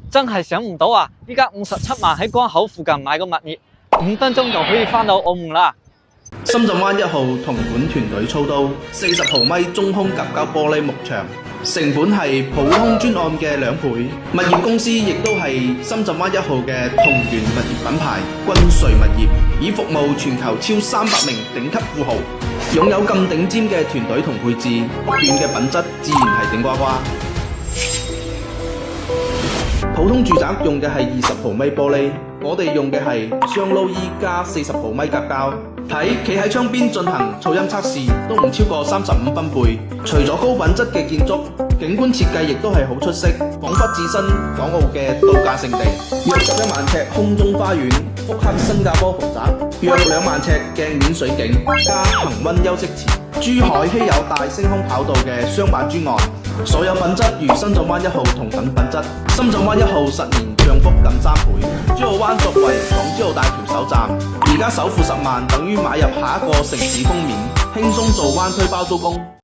真係想唔到啊！依家57萬喺關口附近買個物業，5分鐘就可以返到澳門啦。深圳灣1號銅管團隊操刀，40毫米中空夾膠玻璃幕牆，成本係普通專案嘅2倍。物業公司亦都係深圳灣1號嘅同源物業品牌君瑞物業，已服務全球超300名頂級富豪，擁有咁頂尖嘅團隊同配置，屋苑嘅品質自然係頂呱呱。普通住宅用嘅係20毫米玻璃，我哋用嘅係雙撈衣加40毫米夾膠。企喺窗邊進行噪音測試，都唔超過35分貝。除咗高品質嘅建築，景觀設計亦都係好出色，彷彿置身港澳嘅度假勝地。約11萬尺空中花園，複刻新加坡豪宅；約2萬尺鏡面水景加恆溫休息池。珠海稀有大星空跑道嘅雙板磚岸，所有品質如深圳灣1號同等品質。深圳灣1號10年漲幅近3倍。珠澳灣作為港珠澳大橋首站，而家首付10萬等於買入下一個城市封面，輕鬆做灣區包租公。